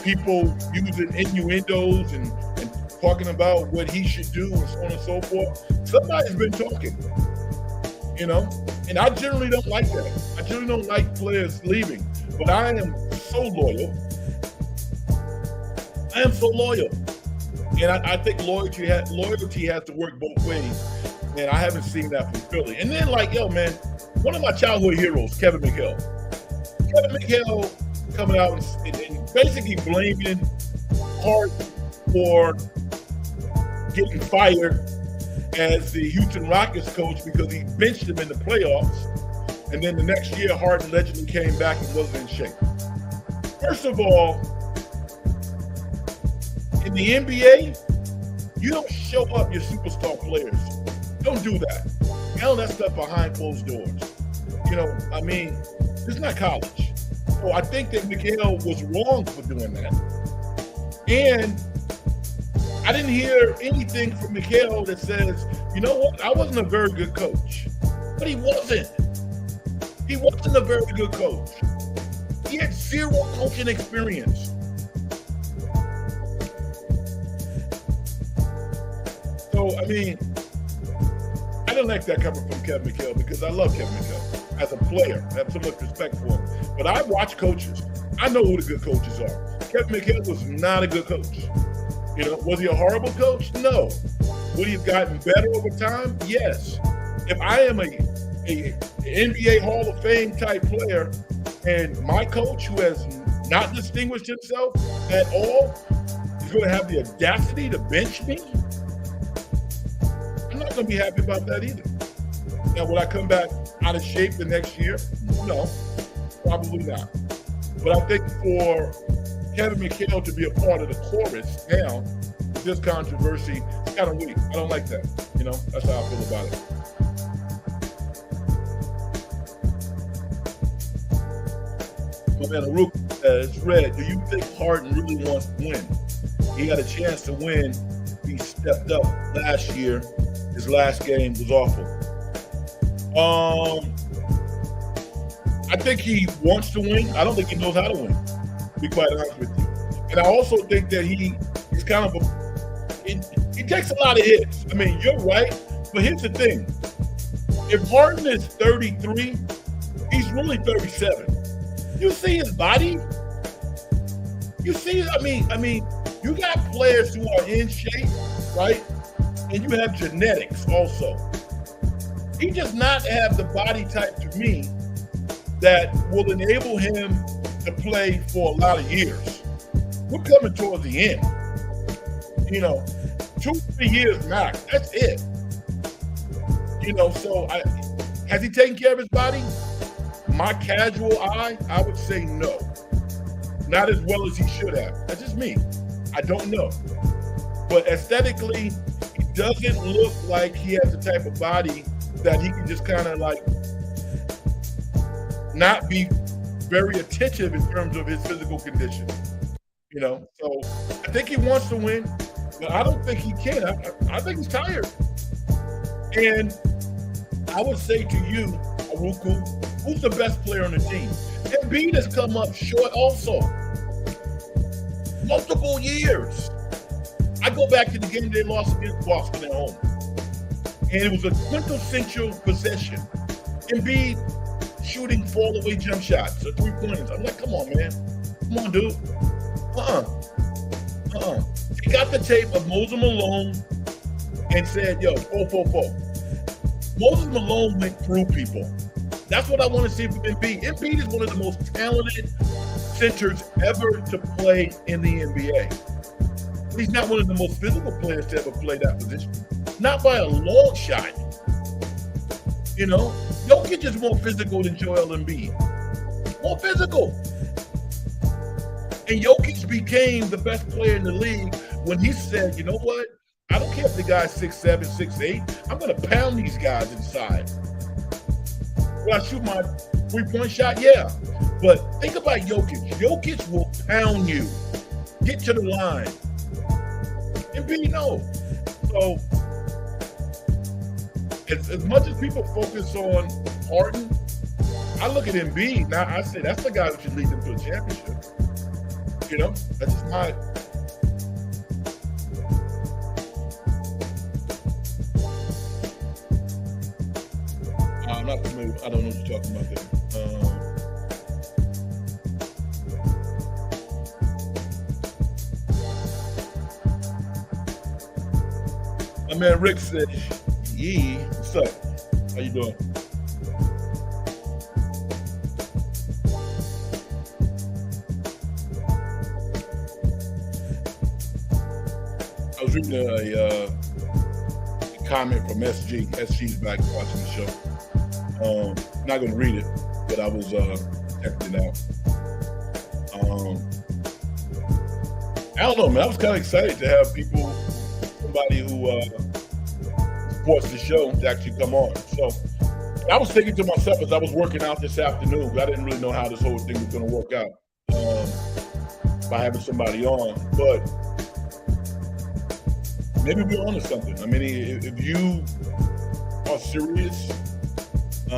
A: people using innuendos and talking about what he should do and so on and so forth, somebody's been talking, And I generally don't like that. I generally don't like players leaving. But I am so loyal. And I think loyalty has to work both ways. And I haven't seen that from Philly. And then, one of my childhood heroes, Kevin McHale. Kevin McHale coming out and basically blaming Harden for getting fired as the Houston Rockets coach because he benched him in the playoffs. And then the next year, Harden allegedly came back and wasn't in shape. First of all, in the NBA, you don't show up your superstar players. Don't do that. Handle that stuff behind closed doors. It's not college. So I think that McHale was wrong for doing that. And I didn't hear anything from McHale that says, you know what, I wasn't a very good coach. But he wasn't. He wasn't a very good coach. He had zero coaching experience. So, I don't like that coming from Kevin McHale because I love Kevin McHale as a player. I have so much respect for him. But I watch coaches. I know who the good coaches are. Kevin McHale was not a good coach. Was he a horrible coach? No. Would he have gotten better over time? Yes. If I am an NBA Hall of Fame type player and my coach, who has not distinguished himself at all, is going to have the audacity to bench me, I'm not going to be happy about that either. Now, will I come back out of shape the next year? No, probably not. But I think for Kevin McHale to be a part of the chorus now, with this controversy, it's kind of weak. I don't like that. That's how I feel about it. My man Haruk says, Red, do you think Harden really wants to win? He had a chance to win. He stepped up last year. His last game was awful. I think he wants to win. I don't think he knows how to win, to be quite honest with you. And I also think that he is kind of he takes a lot of hits. You're right, but here's the thing. If Harden is 33, he's really 37. You see his body? You see, you got players who are in shape, right? And you have genetics also. He does not have the body type, to me, that will enable him to play for a lot of years. We're coming towards the end. 2-3 years max. That's it. So has he taken care of his body? My casual eye, I would say no. Not as well as he should have. That's just me. I don't know. But aesthetically, he doesn't look like he has the type of body that he can just kind of not be very attentive in terms of his physical condition. So I think he wants to win, but I don't think he can. I think he's tired. And I would say to you, Aruku, who's the best player on the team? Embiid has come up short also. Multiple years. I go back to the game they lost against Boston at home. And it was a quintessential possession. Embiid shooting fall-away jump shots or three-pointers. I'm like, come on, man. Come on, dude. He got the tape of Moses Malone and said, yo, 4-4-4. Moses Malone went through people. That's what I want to see from Embiid. Embiid is one of the most talented centers ever to play in the NBA. He's not one of the most physical players to ever play that position. Not by a long shot. Jokic is more physical than Joel Embiid. More physical. And Jokic became the best player in the league when he said, you know what? I don't care if the guy's 6'7", 6'8". I'm going to pound these guys inside. Will I shoot my three-point shot? Yeah. But think about Jokic. Jokic will pound you, get to the line, and be no. So as much as people focus on Harden, I look at Embiid. Now I say that's the guy who should lead them to a championship. You know, that's just my. I'm not familiar. I don't know what you're talking about there. My man Rick said, "Yee, what's up? How you doing?" I was reading a comment from SG. SG's back watching the show. Not going to read it, but I was checking it out. I don't know, man. I was kind of excited to have people, somebody who supports the show, to actually come on. So I was thinking to myself as I was working out this afternoon, I didn't really know how this whole thing was going to work out by having somebody on, but maybe we're onto something. I mean, if you are serious,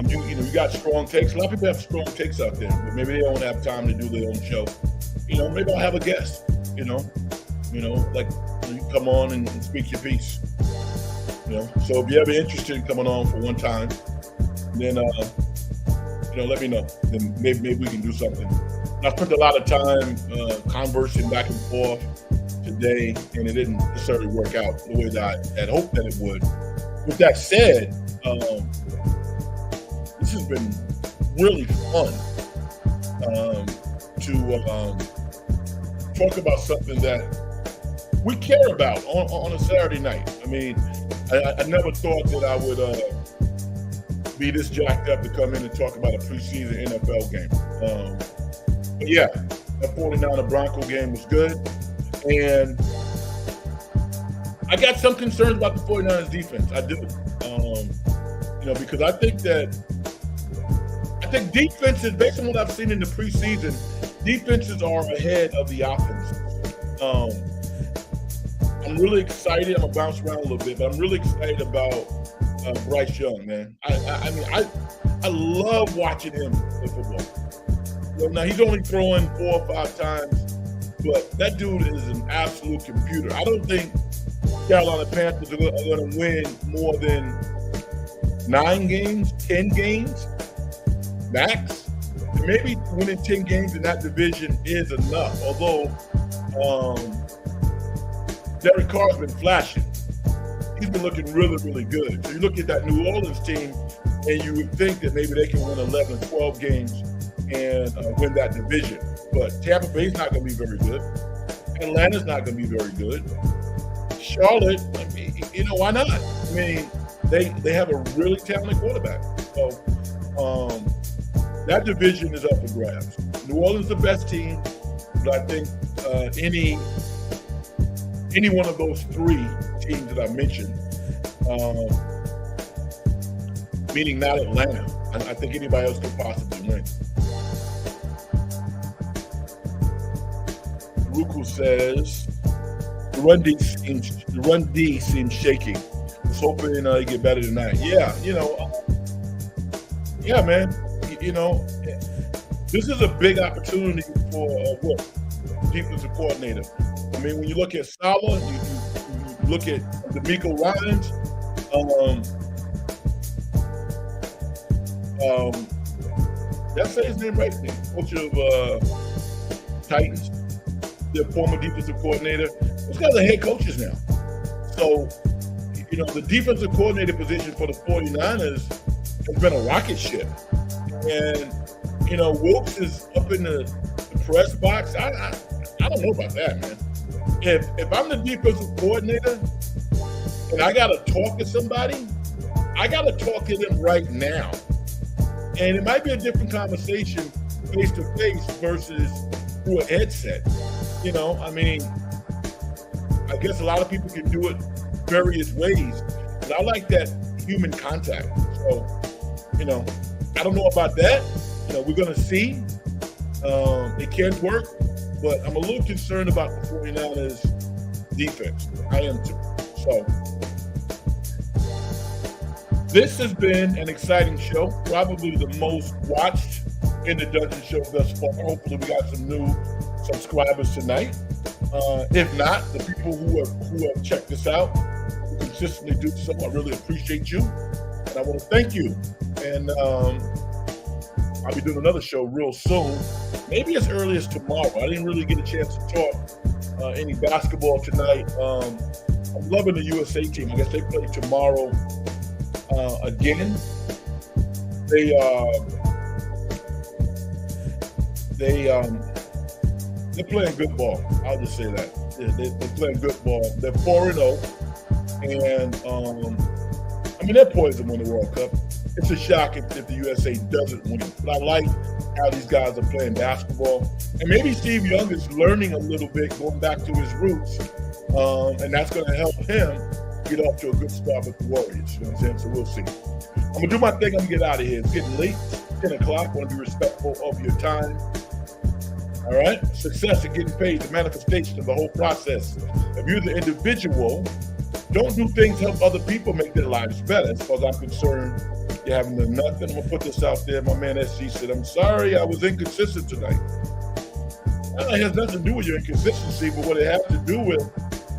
A: you got strong takes. A lot of people have strong takes out there, but maybe they don't have time to do their own show. Maybe I'll have a guest. Like you come on and speak your piece. So if you're ever interested in coming on for one time, then let me know. Then maybe we can do something. I spent a lot of time conversing back and forth today, and it didn't necessarily work out the way that I had hoped that it would. With that said, this has been really fun to talk about something that we care about on a Saturday night. I mean, I never thought that I would be this jacked up to come in and talk about a preseason NFL game. But yeah, that 49er Bronco game was good. And I got some concerns about the 49ers defense. I do. Because I think defenses, based on what I've seen in the preseason, defenses are ahead of the offense. I'm really excited. I'm gonna bounce around a little bit, but I'm really excited about Bryce Young, man. I love watching him play football. Now he's only throwing 4 or 5 times, but that dude is an absolute computer. I don't think Carolina Panthers are going to win more than 9 games, 10 games, max. And maybe winning 10 games in that division is enough. Although Derek Carr's been flashing. He's been looking really, really good. So you look at that New Orleans team, and you would think that maybe they can win 11, 12 games and win that division. But Tampa Bay's not going to be very good. Atlanta's not going to be very good. Charlotte, I mean, why not? I mean, they have a really talented quarterback. So that division is up for grabs. New Orleans is the best team, but I think any one of those 3 teams that I mentioned, meaning not Atlanta, I think anybody else could possibly win. Ruku says the run D seems shaky. I was hoping you get better tonight. Yeah, yeah, man. This is a big opportunity for defensive coordinator. I mean, when you look at Salah, you look at DeMeco Ryans. Did I say his name right? Coach of Titans, their former defensive coordinator. Those guys are head coaches now. So, the defensive coordinator position for the 49ers has been a rocket ship. And, Wilkes is up in the press box. I don't know about that, man. If I'm the defensive coordinator and I got to talk to somebody, I got to talk to them right now. And it might be a different conversation face-to-face versus through a headset. I mean, I guess a lot of people can do it various ways, but I like that human contact. So, I don't know about that. We're going to see. It can work, but I'm a little concerned about the 49ers defense. I am too. So this has been an exciting show, probably the most watched in the Dungeon Show thus far. Hopefully we got some new subscribers tonight. If not, the people who have checked this out, who consistently do so, I really appreciate you. And I want to thank you. And I'll be doing another show real soon, maybe as early as tomorrow. I didn't really get a chance to talk any basketball tonight. I'm loving the USA team. I guess they play tomorrow again. They're playing good ball. I'll just say that. They're playing good ball. They're 4-0. And, I mean, they're poised to win the World Cup. It's a shock if the USA doesn't win. But I like how these guys are playing basketball. And maybe Steve Young is learning a little bit, going back to his roots. And that's going to help him get off to a good start with the Warriors. You know what I'm saying? So we'll see. I'm going to do my thing. I'm going to get out of here. It's getting late. It's 10 o'clock. I want to be respectful of your time. All right? Success and getting paid, the manifestation of the whole process. If you're the individual, don't do things to help other people make their lives better. As far as I'm concerned, you haven't done nothing. I'm going to put this out there. My man SG said, I'm sorry I was inconsistent tonight. It has nothing to do with your inconsistency, but what it has to do with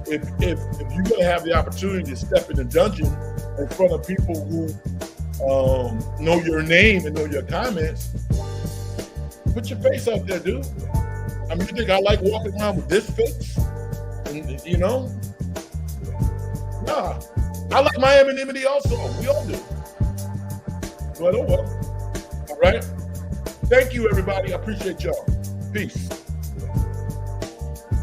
A: if you're going to have the opportunity to step in the dungeon in front of people who know your name and know your comments, put your face out there, dude. I mean, you think I like walking around with this face? And, you know? Nah. I like my anonymity also. We all do. But oh well. All right? Thank you, everybody. I appreciate y'all. Peace.